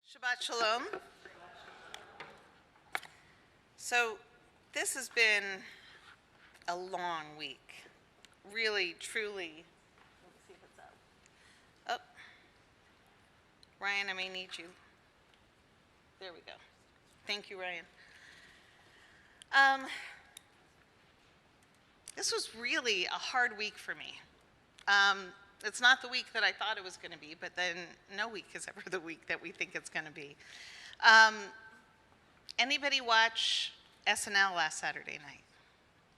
Shabbat Shalom. So this has been a long week. Really, truly. Let me see if it's up. Oh, Ryan, I may need you. There we go. Thank you, Ryan. This was really a hard week for me. It's not the week that I thought it was going to be, but then no week is ever the week that we think it's going to be. Anybody watch SNL last Saturday night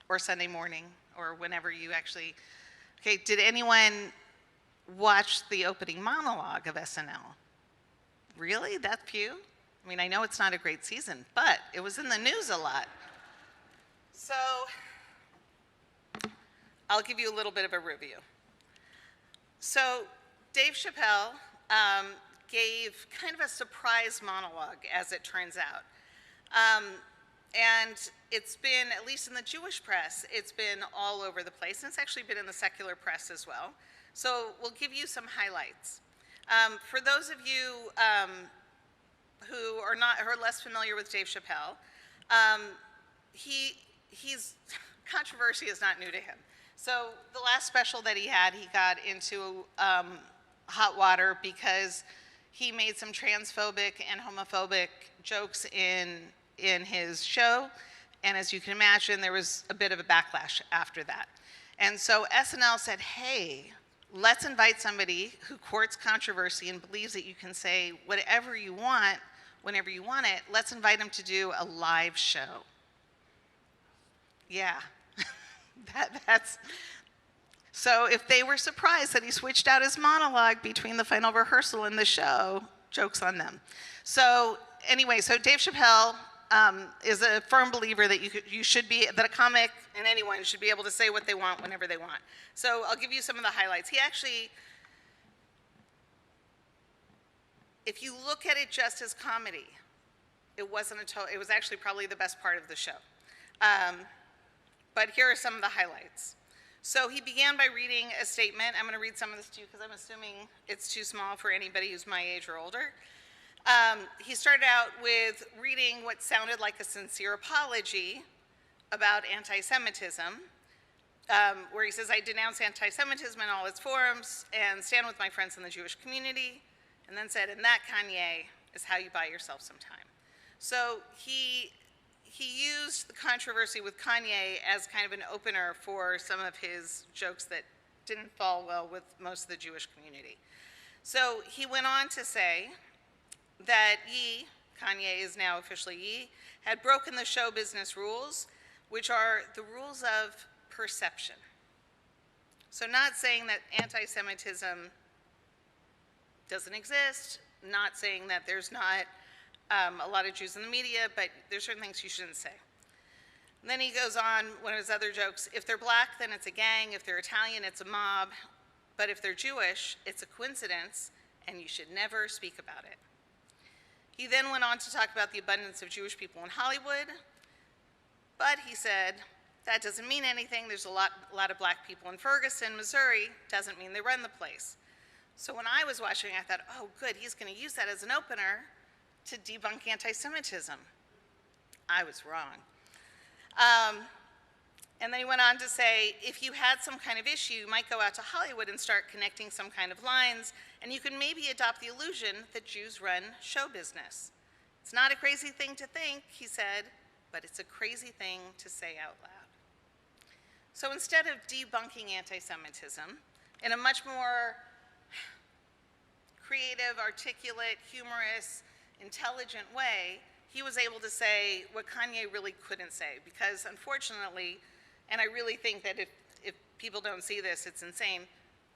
or Sunday morning or whenever you actually, okay, did anyone watch the opening monologue of SNL? Really? That few? I mean, I know it's not a great season, but it was in the news a lot. So I'll give you a little bit of a review. So Dave Chappelle gave kind of a surprise monologue, as it turns out. And it's been, at least in the Jewish press, it's been all over the place. And it's actually been in the secular press as well. So we'll give you some highlights. For those of you who are less familiar with Dave Chappelle, he's controversy is not new to him. So the last special that he had, he got into hot water because he made some transphobic and homophobic jokes in his show. And as you can imagine, there was a bit of a backlash after that. And so SNL said, hey, let's invite somebody who courts controversy and believes that you can say whatever you want, whenever you want it. Let's invite him to do a live show. Yeah. So if they were surprised that he switched out his monologue between the final rehearsal and the show, joke's on them. So anyway, so Dave Chappelle is a firm believer that that a comic and anyone should be able to say what they want whenever they want. So I'll give you some of the highlights. He actually, if you look at it just as comedy, it was actually probably the best part of the show. But here are some of the highlights. So he began by reading a statement. I'm going to read some of this to you because I'm assuming it's too small for anybody who's my age or older. He started out with reading what sounded like a sincere apology about anti-Semitism, where he says, I denounce anti-Semitism in all its forms and stand with my friends in the Jewish community, and then said, and that, Kanye, is how you buy yourself some time. So he used the controversy with Kanye as kind of an opener for some of his jokes that didn't fall well with most of the Jewish community. So he went on to say that Ye, Kanye is now officially Ye, had broken the show business rules, which are the rules of perception. So not saying that anti-Semitism doesn't exist, not saying that there's not a lot of Jews in the media, but there's certain things you shouldn't say. And then he goes on, one of his other jokes, if they're black, then it's a gang. If they're Italian, it's a mob. But if they're Jewish, it's a coincidence, and you should never speak about it. He then went on to talk about the abundance of Jewish people in Hollywood, but he said, that doesn't mean anything. There's a lot of black people in Ferguson, Missouri. Doesn't mean they run the place. So when I was watching, I thought, oh, good, he's going to use that as an opener to debunk anti-Semitism. I was wrong. And then he went on to say, if you had some kind of issue, you might go out to Hollywood and start connecting some kind of lines, and you can maybe adopt the illusion that Jews run show business. It's not a crazy thing to think, he said, but it's a crazy thing to say out loud. So instead of debunking anti-Semitism, in a much more creative, articulate, humorous, intelligent way, he was able to say what Kanye really couldn't say, because unfortunately, and I really think that if people don't see this, it's insane,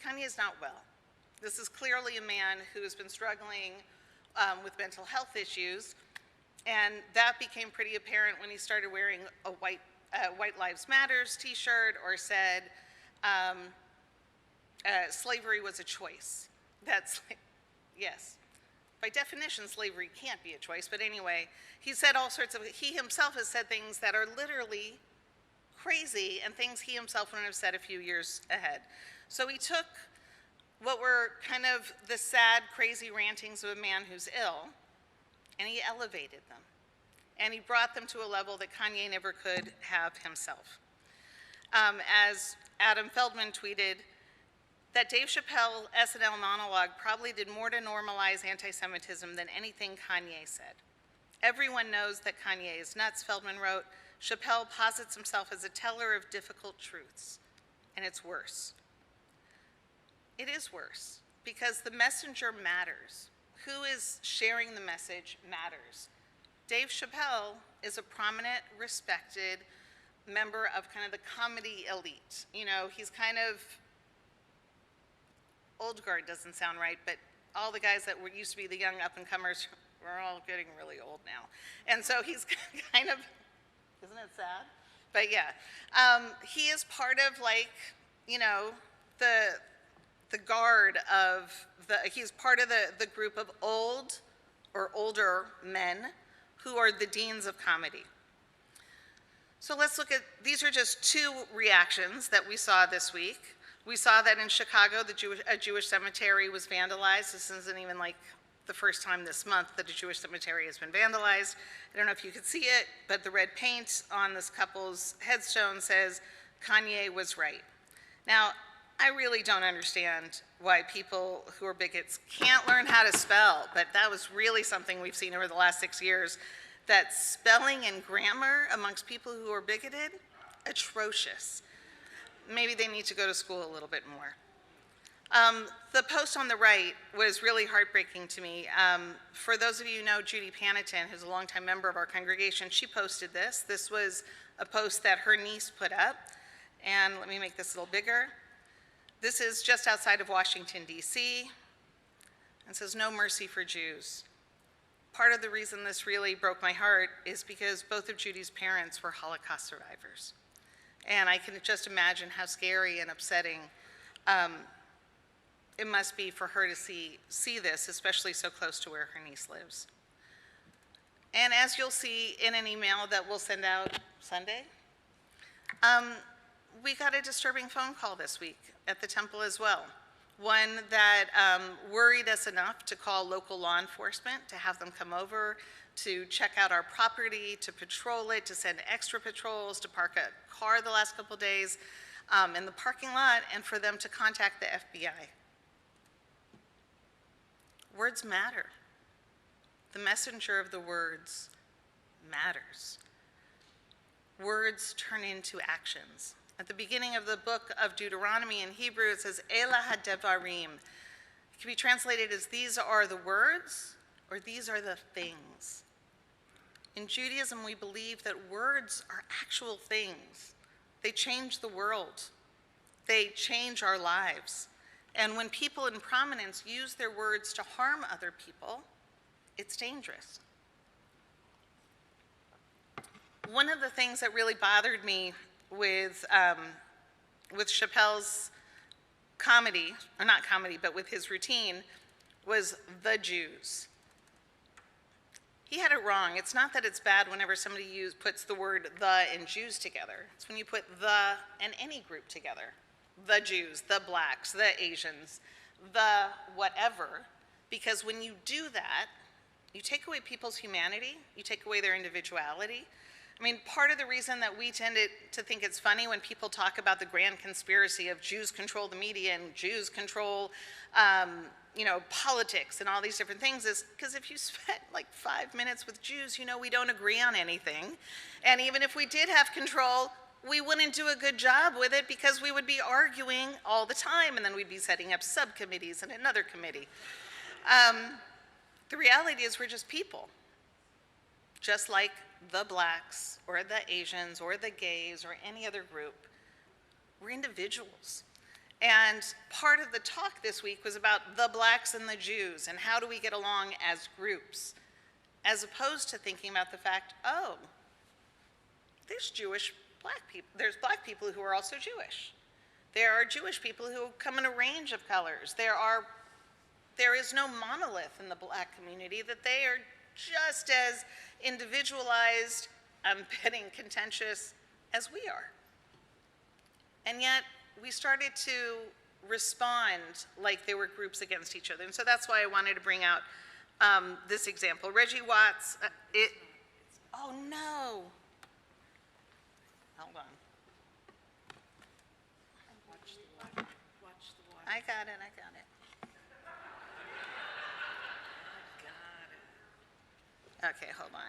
Kanye is not well. This is clearly a man who has been struggling with mental health issues, and that became pretty apparent when he started wearing a White Lives Matters t-shirt or said slavery was a choice. That's, yes. By definition, slavery can't be a choice, but anyway, he said all sorts of, he himself has said things that are literally crazy and things he himself wouldn't have said a few years ahead. So he took what were kind of the sad, crazy rantings of a man who's ill and he elevated them. And he brought them to a level that Kanye never could have himself. As Adam Feldman tweeted, that Dave Chappelle SNL monologue probably did more to normalize anti-Semitism than anything Kanye said. Everyone knows that Kanye is nuts, Feldman wrote. Chappelle posits himself as a teller of difficult truths, and it's worse. It is worse, because the messenger matters. Who is sharing the message matters. Dave Chappelle is a prominent, respected member of kind of the comedy elite. You know, he's kind of, old guard doesn't sound right, but all the guys that used to be the young up-and-comers, we're all getting really old now. And so he's kind of, isn't it sad? But yeah, he is part of, like, you know, the guard of he's part of the group of old or older men who are the deans of comedy. So let's look at, these are just two reactions that we saw this week. We saw that in Chicago, a Jewish cemetery was vandalized. This isn't even like the first time this month that a Jewish cemetery has been vandalized. I don't know if you could see it, but the red paint on this couple's headstone says, Kanye was right. Now, I really don't understand why people who are bigots can't learn how to spell, but that was really something we've seen over the last 6 years, that spelling and grammar amongst people who are bigoted, atrocious. Maybe they need to go to school a little bit more. The post on the right was really heartbreaking to me. For those of you who know Judy Paniton, who's a longtime member of our congregation, she posted this. This was a post that her niece put up. And let me make this a little bigger. This is just outside of Washington, D.C. It says, "No mercy for Jews." Part of the reason this really broke my heart is because both of Judy's parents were Holocaust survivors. And I can just imagine how scary and upsetting it must be for her to see this, especially so close to where her niece lives. And as you'll see in an email that we'll send out Sunday, we got a disturbing phone call this week at the temple as well. One that worried us enough to call local law enforcement, to have them come over, to check out our property, to patrol it, to send extra patrols, to park a car the last couple days in the parking lot, and for them to contact the FBI. Words matter. The messenger of the words matters. Words turn into actions. At the beginning of the book of Deuteronomy in Hebrew, it says, Elah hadevarim. It can be translated as, these are the words, or these are the things. In Judaism, we believe that words are actual things. They change the world. They change our lives. And when people in prominence use their words to harm other people, it's dangerous. One of the things that really bothered me with Chappelle's comedy, or not comedy, but with his routine, was the Jews. He had it wrong. It's not that it's bad whenever somebody puts the word the and Jews together. It's when you put the and any group together. The Jews, the blacks, the Asians, the whatever. Because when you do that, you take away people's humanity, you take away their individuality. I mean, part of the reason that we tend to think it's funny when people talk about the grand conspiracy of Jews control the media and Jews control, politics and all these different things is because if you spent like 5 minutes with Jews, you know we don't agree on anything. And even if we did have control, we wouldn't do a good job with it because we would be arguing all the time, and then we'd be setting up subcommittees and another committee. The reality is we're just people, just like the blacks or the Asians or the gays or any other group. We're individuals. And part of the talk this week was about the blacks and the Jews and how do we get along as groups, as opposed to thinking about the fact, oh, there's Jewish black people. There's black people who are also Jewish. There are Jewish people who come in a range of colors. There is no monolith in the black community, that they are just as individualized, petty and contentious as we are. And yet, we started to respond like they were groups against each other. And so that's why I wanted to bring out this example. Reggie Watts, oh no. Hold on. I got it. Okay, hold on.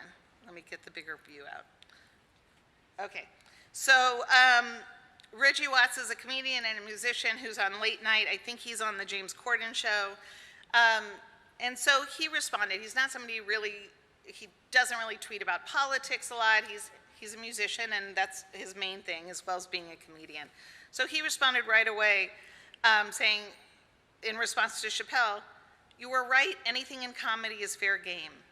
Let me get the bigger view out. Okay, so Reggie Watts is a comedian and a musician who's on late night. I think he's on the James Corden show. And so he responded. He's not somebody he doesn't really tweet about politics a lot. He's a musician, and that's his main thing, as well as being a comedian. So he responded right away, saying, in response to Chappelle, "You were right, anything in comedy is fair game.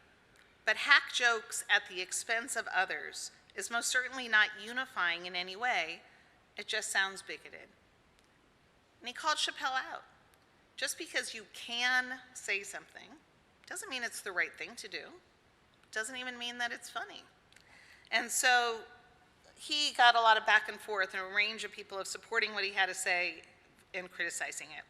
But hack jokes at the expense of others is most certainly not unifying in any way. It just sounds bigoted." And he called Chappelle out. Just because you can say something doesn't mean it's the right thing to do. Doesn't even mean that it's funny. And so he got a lot of back and forth and a range of people of supporting what he had to say and criticizing it.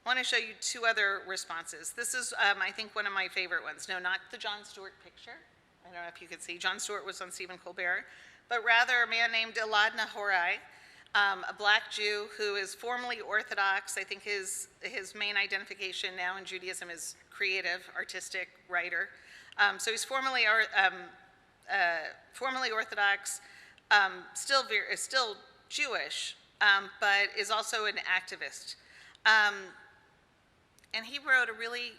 I want to show you two other responses. This is, I think, one of my favorite ones. No, not the Jon Stewart picture. I don't know if you could see. Jon Stewart was on Stephen Colbert. But rather a man named Elad Nahorai, a black Jew who is formally Orthodox. I think his main identification now in Judaism is creative, artistic writer. So he's formally Orthodox, still Jewish, but is also an activist. And he wrote a really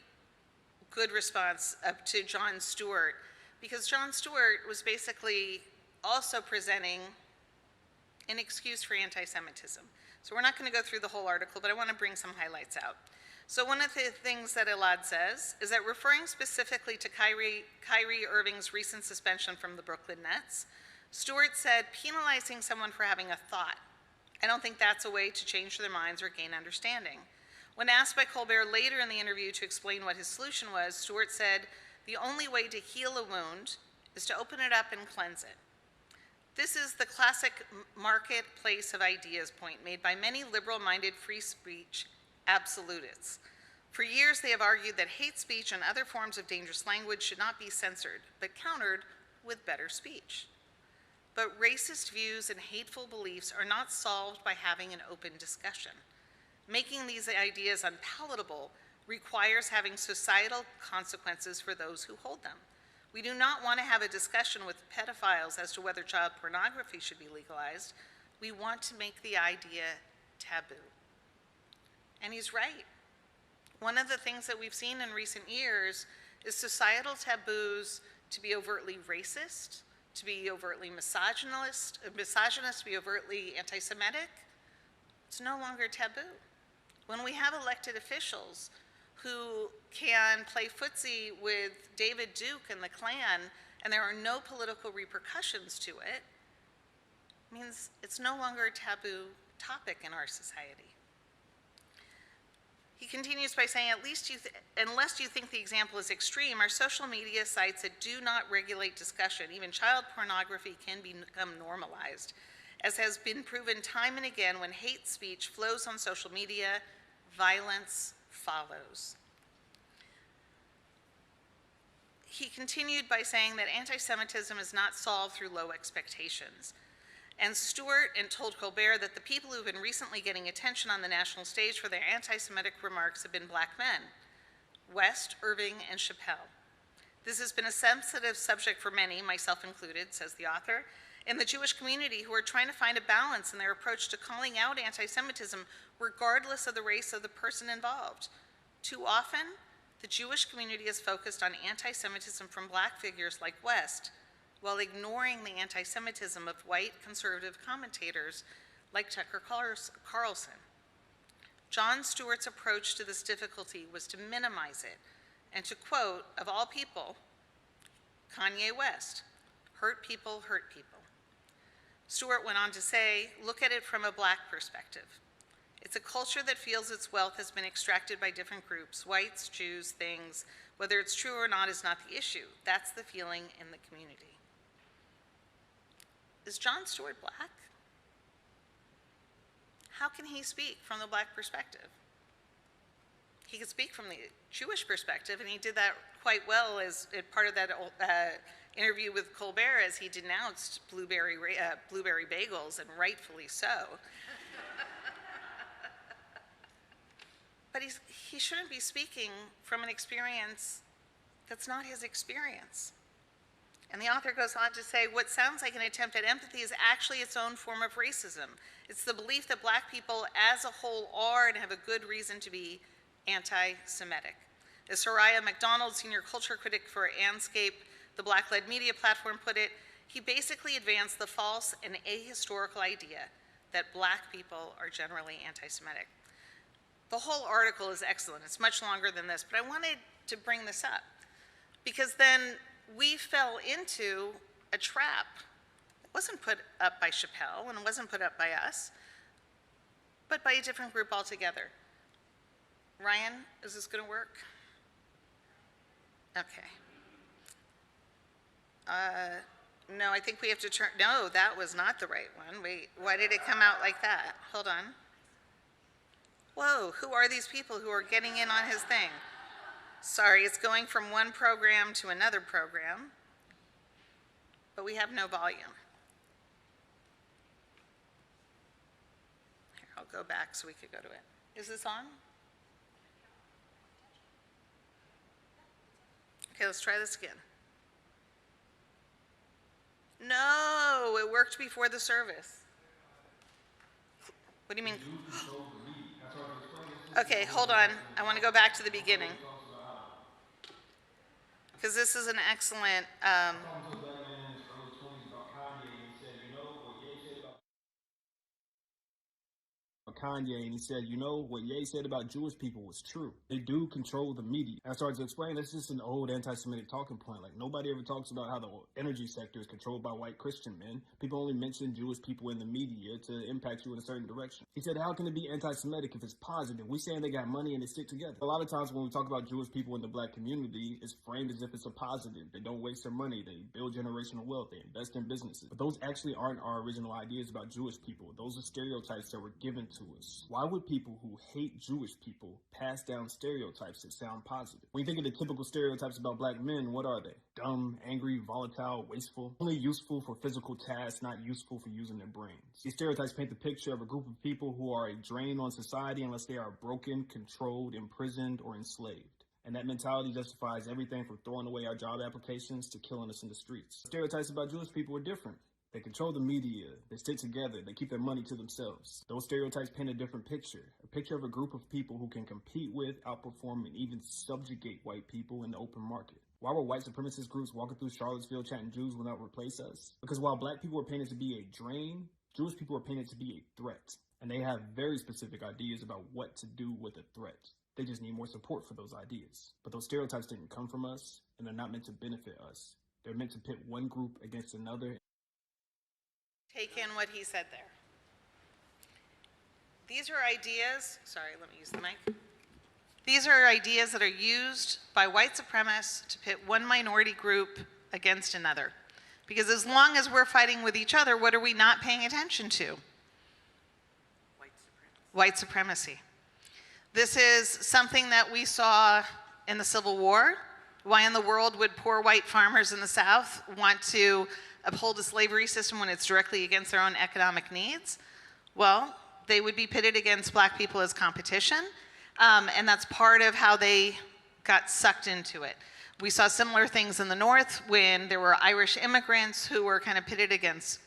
good response to Jon Stewart, because Jon Stewart was basically also presenting an excuse for anti-Semitism. So we're not going to go through the whole article, but I want to bring some highlights out. So one of the things that Elad says is that, referring specifically to Kyrie Irving's recent suspension from the Brooklyn Nets, Stewart said, "Penalizing someone for having a thought. I don't think that's a way to change their minds or gain understanding." When asked by Colbert later in the interview to explain what his solution was, Stewart said, "The only way to heal a wound is to open it up and cleanse it." This is the classic marketplace of ideas point made by many liberal-minded free speech absolutists. For years, they have argued that hate speech and other forms of dangerous language should not be censored, but countered with better speech. But racist views and hateful beliefs are not solved by having an open discussion. Making these ideas unpalatable requires having societal consequences for those who hold them. We do not want to have a discussion with pedophiles as to whether child pornography should be legalized. We want to make the idea taboo. And he's right. One of the things that we've seen in recent years is societal taboos to be overtly racist, to be overtly misogynist, to be overtly anti-Semitic. It's no longer taboo. When we have elected officials who can play footsie with David Duke and the Klan, and there are no political repercussions to it, means it's no longer a taboo topic in our society. He continues by saying, unless you think the example is extreme, our social media sites that do not regulate discussion, even child pornography, can become normalized, as has been proven time and again. When hate speech flows on social media, violence follows. He continued by saying that anti-Semitism is not solved through low expectations. And Stewart told Colbert that the people who have been recently getting attention on the national stage for their anti-Semitic remarks have been black men: West, Irving, and Chappelle. This has been a sensitive subject for many, myself included, says the author, in the Jewish community, who are trying to find a balance in their approach to calling out anti-Semitism regardless of the race of the person involved. Too often, the Jewish community is focused on anti-Semitism from black figures like West, while ignoring the anti-Semitism of white conservative commentators like Tucker Carlson. Jon Stewart's approach to this difficulty was to minimize it and to quote, of all people, Kanye West, "Hurt people hurt people." Stewart went on to say, "Look at it from a black perspective. It's a culture that feels its wealth has been extracted by different groups, whites, Jews, things. Whether it's true or not is not the issue. That's the feeling in the community." Is Jon Stewart black? How can he speak from the black perspective? he could speak from the Jewish perspective, and he did that quite well as part of that interview with Colbert, as he denounced blueberry bagels, and rightfully so. But he shouldn't be speaking from an experience that's not his experience. And the author goes on to say, what sounds like an attempt at empathy is actually its own form of racism. It's the belief that black people as a whole are and have a good reason to be anti-Semitic. As Soraya McDonald, senior culture critic for Anscape, the Black-led media platform, put it, he basically advanced the false and ahistorical idea that black people are generally anti-Semitic. The whole article is excellent. It's much longer than this, but I wanted to bring this up because then we fell into a trap. It wasn't put up by Chappelle and it wasn't put up by us, but by a different group altogether. Ryan, is this going to work? Okay. No, I think we have to turn, no, that was not the right one. Wait, why did it come out like that? Hold on. Whoa, who are these people who are getting in on his thing? Sorry, it's going from one program to another program, but we have no volume. Here, I'll go back so we could go to it. Is this on? Okay, let's try this again. No, it worked before the service. What do you mean? Okay, hold on. I want to go back to the beginning. Because this is an excellent... Kanye, and he said, you know, what Ye said about Jewish people was true. They do control the media. I started to explain, that's just an old anti-Semitic talking point. Like, nobody ever talks about how the energy sector is controlled by white Christian men. People only mention Jewish people in the media to impact you in a certain direction. He said, how can it be anti-Semitic if it's positive? We saying they got money and they stick together. A lot of times when we talk about Jewish people in the black community, it's framed as if it's a positive. They don't waste their money. They build generational wealth. They invest in businesses. But those actually aren't our original ideas about Jewish people. Those are stereotypes that were given to us. Why would people who hate Jewish people pass down stereotypes that sound positive? When you think of the typical stereotypes about black men, what are they? Dumb, angry, volatile, wasteful, only useful for physical tasks, not useful for using their brains. These stereotypes paint the picture of a group of people who are a drain on society unless they are broken, controlled, imprisoned, or enslaved. And that mentality justifies everything from throwing away our job applications to killing us in the streets. Stereotypes about Jewish people are different. They control the media, they stick together, they keep their money to themselves. Those stereotypes paint a different picture of a group of people who can compete with, outperform, and even subjugate white people in the open market. Why were white supremacist groups walking through Charlottesville chanting Jews will not replace us? Because while black people are painted to be a drain, Jewish people are painted to be a threat. And they have very specific ideas about what to do with a threat. They just need more support for those ideas. But those stereotypes didn't come from us, and they're not meant to benefit us. They're meant to pit one group against another. Take in what he said there. These are ideas, sorry, let me use the mic. These are ideas that are used by white supremacists to pit one minority group against another. Because as long as we're fighting with each other, what are we not paying attention to? White supremacy. This is something that we saw in the Civil War. Why in the world would poor white farmers in the South want to uphold a slavery system when it's directly against their own economic needs? Well, they would be pitted against black people as competition, and that's part of how they got sucked into it. We saw similar things in the North when there were Irish immigrants who were kind of pitted against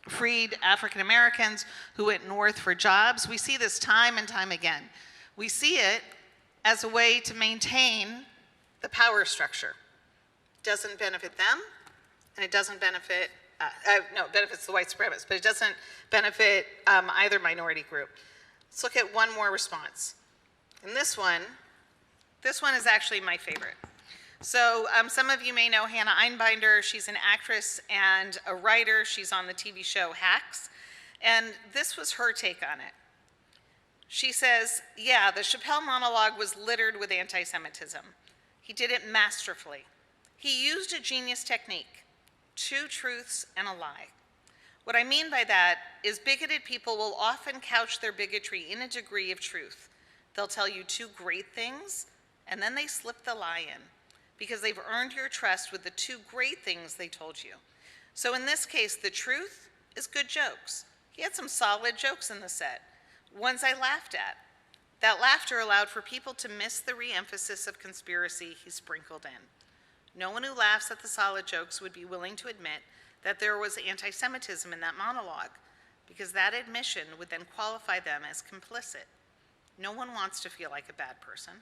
freed African Americans who went north for jobs. We see this time and time again. We see it as a way to maintain the power structure. Doesn't benefit them, and it doesn't benefit, no, it benefits the white supremacists, but it doesn't benefit either minority group. Let's look at one more response. And this one is actually my favorite. So some of you may know Hannah Einbinder. She's an actress and a writer. She's on the TV show Hacks. And this was her take on it. She says, yeah, the Chappelle monologue was littered with anti-Semitism. He did it masterfully. He used a genius technique, two truths and a lie. What I mean by that is bigoted people will often couch their bigotry in a degree of truth. They'll tell you two great things, and then they slip the lie in because they've earned your trust with the two great things they told you. So in this case, the truth is good jokes. He had some solid jokes in the set, ones I laughed at. That laughter allowed for people to miss the re-emphasis of conspiracy he sprinkled in. No one who laughs at the solid jokes would be willing to admit that there was anti-Semitism in that monologue, because that admission would then qualify them as complicit. No one wants to feel like a bad person.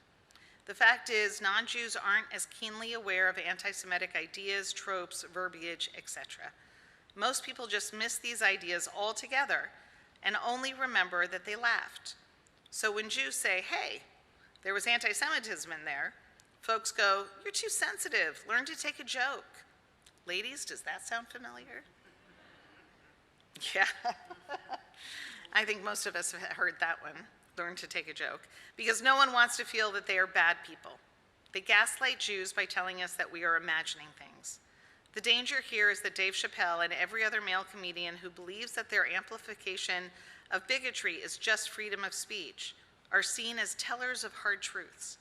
The fact is, non-Jews aren't as keenly aware of anti-Semitic ideas, tropes, verbiage, etc. Most people just miss these ideas altogether and only remember that they laughed. So when Jews say, hey, there was anti-Semitism in there, folks go, you're too sensitive, learn to take a joke. Ladies, does that sound familiar? Yeah. I think most of us have heard that one, learn to take a joke, because no one wants to feel that they are bad people. They gaslight Jews by telling us that we are imagining things. The danger here is that Dave Chappelle and every other male comedian who believes that their amplification of bigotry is just freedom of speech are seen as tellers of hard truths,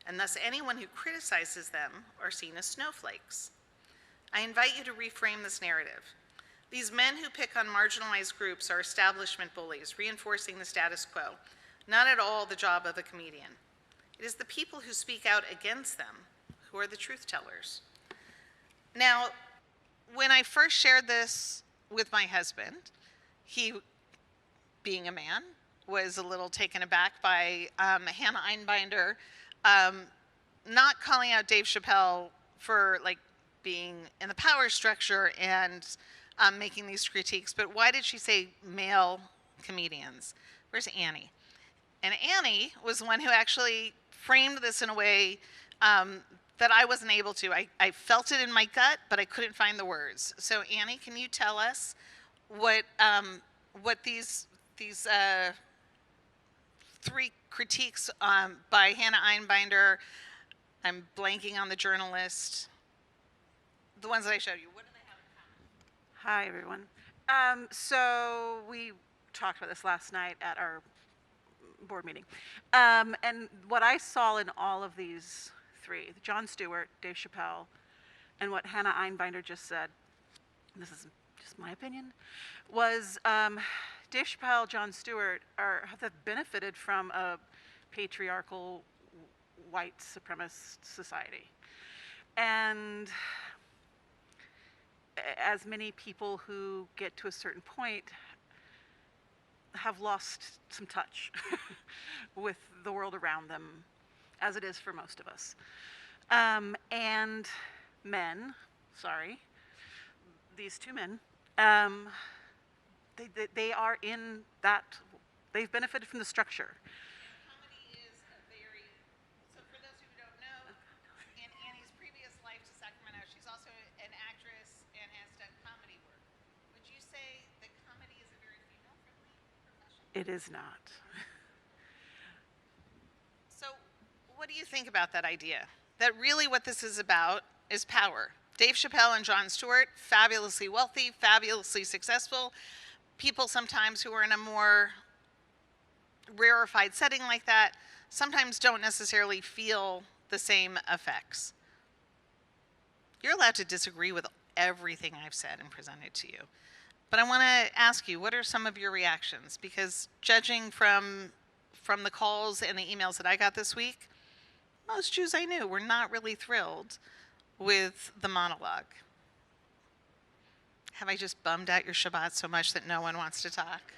and thus anyone who criticizes them are seen as snowflakes. I invite you to reframe this narrative. These men who pick on marginalized groups are establishment bullies, reinforcing the status quo, not at all the job of a comedian. It is the people who speak out against them who are the truth tellers. Now, when I first shared this with my husband, he, being a man, was a little taken aback by Hannah Einbinder not calling out Dave Chappelle for being in the power structure and making these critiques, but why did she say male comedians? Where's Annie? And Annie was the one who actually framed this in a way that I wasn't able to. I felt it in my gut, but I couldn't find the words. So Annie, can you tell us what these three critiques by Hannah Einbinder, I'm blanking on the journalist, the ones that I showed you, what do they have in common? Hi, everyone. So we talked about this last night at our board meeting. And what I saw in all of these three, Jon Stewart, Dave Chappelle, and what Hannah Einbinder just said, this is just my opinion, was Dave Chappelle, Jon Stewart have benefited from a patriarchal white supremacist society. And as many people who get to a certain point have lost some touch with the world around them, as it is for most of us. And men, sorry, these two men, they are in that, they've benefited from the structure. Comedy is a very, so for those who don't know, in Annie's previous life to Sacramento, she's also an actress and has done comedy work. Would you say that comedy is a very female-friendly profession? It is not. So what do you think about that idea? That really what this is about is power. Dave Chappelle and Jon Stewart, fabulously wealthy, fabulously successful, people sometimes who are in a more rarefied setting like that sometimes don't necessarily feel the same effects. You're allowed to disagree with everything I've said and presented to you. But I want to ask you, what are some of your reactions? Because judging from the calls and the emails that I got this week, most Jews I knew were not really thrilled with the monologue. Have I just bummed out your Shabbat so much that no one wants to talk?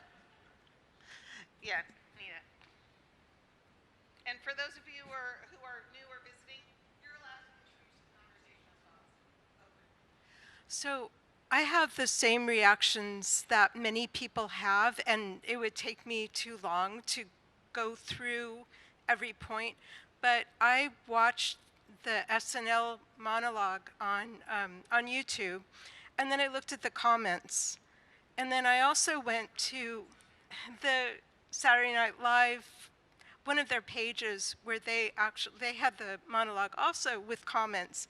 Yeah, Nina. And for those of you who are new or visiting, you're allowed to contribute to the conversation as well. So I have the same reactions that many people have, and it would take me too long to go through every point. But I watched the SNL monologue on YouTube, and then I looked at the comments. And then I also went to the Saturday Night Live, one of their pages where they had the monologue also with comments.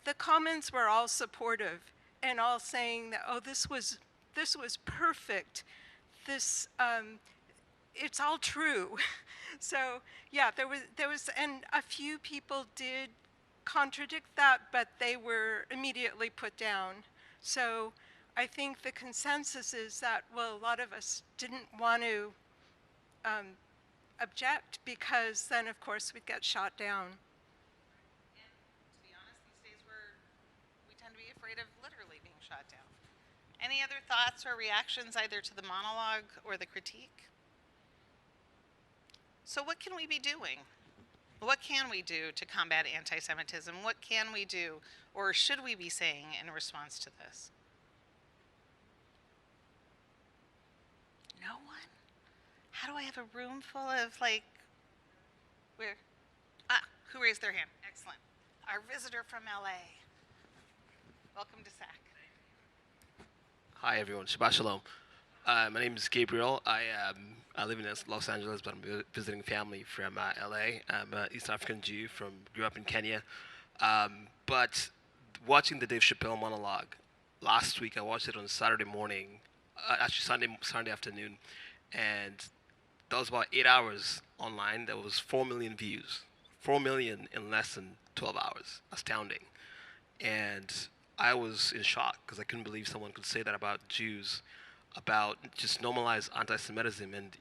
The comments were all supportive and all saying that, oh, this was this was perfect. This, it's all true. So yeah, there was, and a few people did contradict that, but they were immediately put down. So I think the consensus is that, well, a lot of us didn't want to object, because then of course we'd get shot down. And to be honest, these days we tend to be afraid of literally being shot down. Any other thoughts or reactions either to the monologue or the critique? So what can we be doing? What can we do to combat anti-Semitism? What can we do, or should we be saying in response to this? No one? How do I have a room full of, like, where? Who raised their hand? Excellent. Our visitor from LA. Welcome to SAC. Hi everyone, Shabbat Shalom. My name is Gabriel. I live in Los Angeles, but I'm visiting family from LA. I'm an East African Jew grew up in Kenya. But watching the Dave Chappelle monologue, last week I watched it on Saturday morning, actually Sunday afternoon, and that was about 8 hours online. There was 4 million views. 4 million in less than 12 hours. Astounding. And I was in shock because I couldn't believe someone could say that about Jews, about just normalize anti-Semitism. And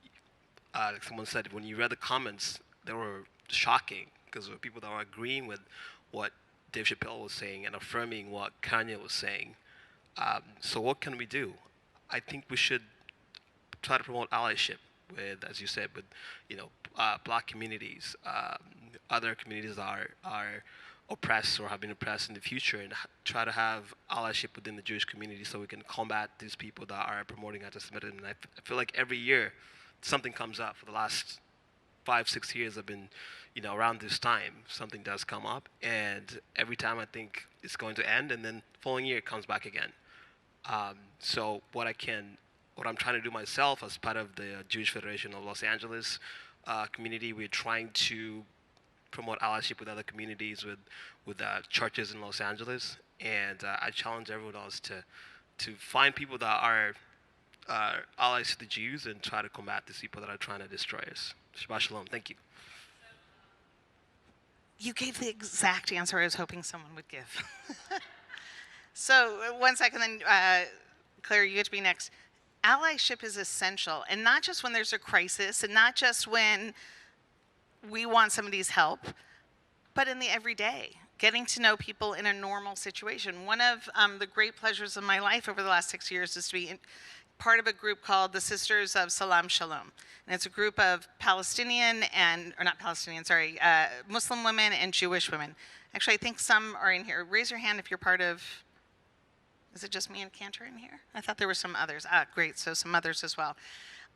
like someone said, when you read the comments, they were shocking because there were people that were agreeing with what Dave Chappelle was saying and affirming what Kanye was saying. So what can we do? I think we should try to promote allyship with, as you said, with Black communities, other communities that are oppressed or have been oppressed in the future, and try to have allyship within the Jewish community so we can combat these people that are promoting anti-Semitism. And I feel like every year something comes up. For the last 5-6 years I've been, around this time, something does come up, and every time I think it's going to end, and then the following year it comes back again. So what I'm trying to do myself as part of the Jewish Federation of Los Angeles community, we're trying to promote allyship with other communities, with churches in Los Angeles, and I challenge everyone else to find people that are allies to the Jews and try to combat these people that are trying to destroy us. Shabbat Shalom. Thank you. You gave the exact answer I was hoping someone would give. So 1 second, then Claire, you get to be next. Allyship is essential, and not just when there's a crisis, and not just when we want somebody's help, but in the everyday, getting to know people in a normal situation. One of the great pleasures of my life over the last 6 years is to be part of a group called the Sisters of Salam Shalom. And it's a group of Muslim women and Jewish women. Actually, I think some are in here. Raise your hand if you're part of, is it just me and Cantor in here? I thought there were some others. Great, so some others as well.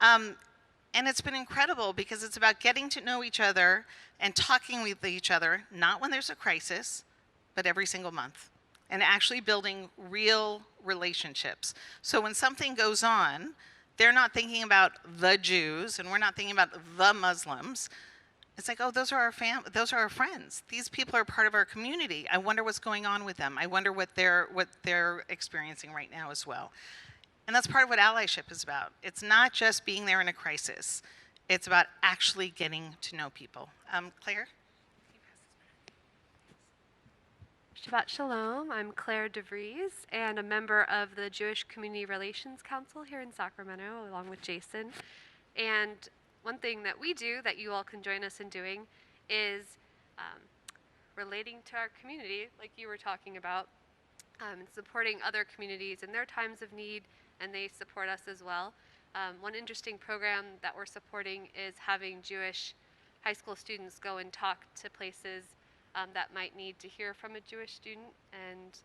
And it's been incredible because it's about getting to know each other and talking with each other, not when there's a crisis, but every single month, and actually building real relationships. So when something goes on, they're not thinking about the Jews, and we're not thinking about the Muslims. It's like, oh, those are our friends. These people are part of our community. I wonder what's going on with them. I wonder what they're experiencing right now as well. And that's part of what allyship is about. It's not just being there in a crisis. It's about actually getting to know people. Claire? Shabbat Shalom. I'm Claire DeVries and a member of the Jewish Community Relations Council here in Sacramento, along with Jason. And one thing that we do that you all can join us in doing is relating to our community, like you were talking about, and supporting other communities in their times of need, and they support us as well. One interesting program that we're supporting is having Jewish high school students go and talk to places that might need to hear from a Jewish student, and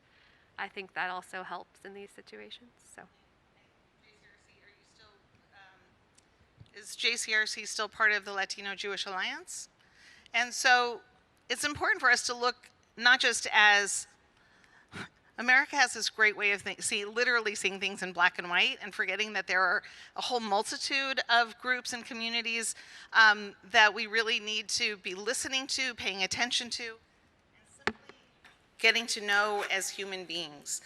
I think that also helps in these situations. So. Is JCRC still part of the Latino Jewish Alliance? And so it's important for us to look not just as America has this great way of literally seeing things in black and white and forgetting that there are a whole multitude of groups and communities that we really need to be listening to, paying attention to, and simply getting to know as human beings.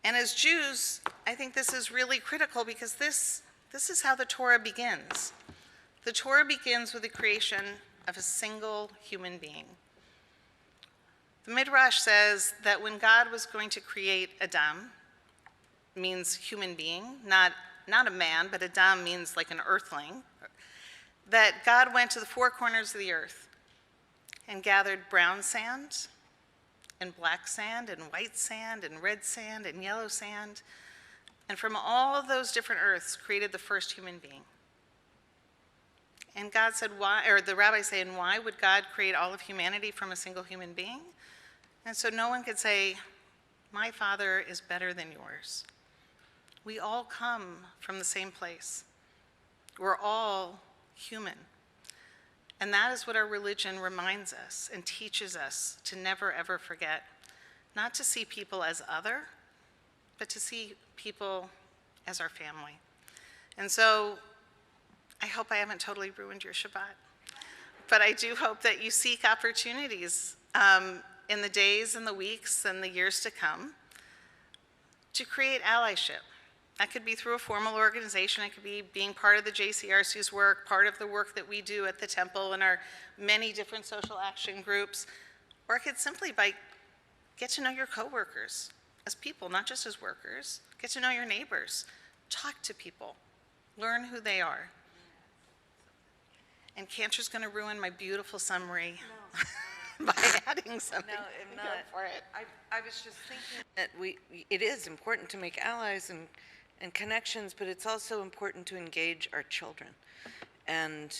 And as Jews, I think this is really critical because this is how the Torah begins. The Torah begins with the creation of a single human being. The Midrash says that when God was going to create Adam, means human being, not a man, but Adam means like an earthling, that God went to the four corners of the earth and gathered brown sand and black sand and white sand and red sand and yellow sand, and from all of those different earths created the first human being. And God said, why, or the rabbis say, and why would God create all of humanity from a single human being? And so no one could say, my Father is better than yours. We all come from the same place. We're all human. And that is what our religion reminds us and teaches us to never, ever forget. Not to see people as other, but to see people as our family. And so I hope I haven't totally ruined your Shabbat. But I do hope that you seek opportunities in the days and the weeks and the years to come to create allyship. That could be through a formal organization. It could be being part of the JCRC's work, part of the work that we do at the temple and our many different social action groups. Or it could simply by get to know your coworkers as people, not just as workers. Get to know your neighbors. Talk to people. Learn who they are. And Cantor's going to ruin my beautiful summary by adding something. No, I'm Go not. for it. I was just thinking that it is important to make allies and connections, but it's also important to engage our children. And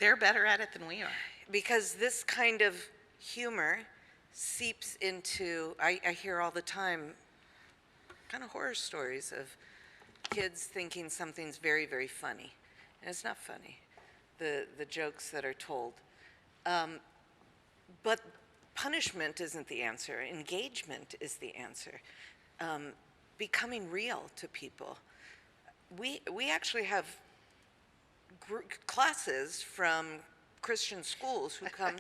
They're better at it than we are. because this kind of humor seeps into, I hear all the time, kind of horror stories of kids thinking something's very, very funny. And it's not funny, the jokes that are told. But punishment isn't the answer. Engagement is the answer. Becoming real to people. We actually have classes from Christian schools who come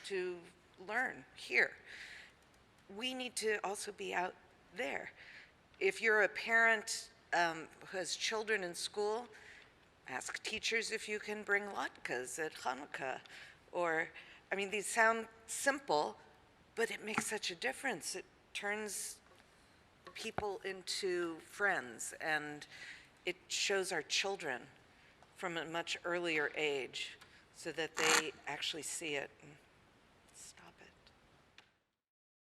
to learn here. We need to also be out there. If you're a parent who has children in school, ask teachers if you can bring latkes at Hanukkah. Or, I mean, these sound simple, but it makes such a difference. It turns people into friends, and it shows our children from a much earlier age so that they actually see it.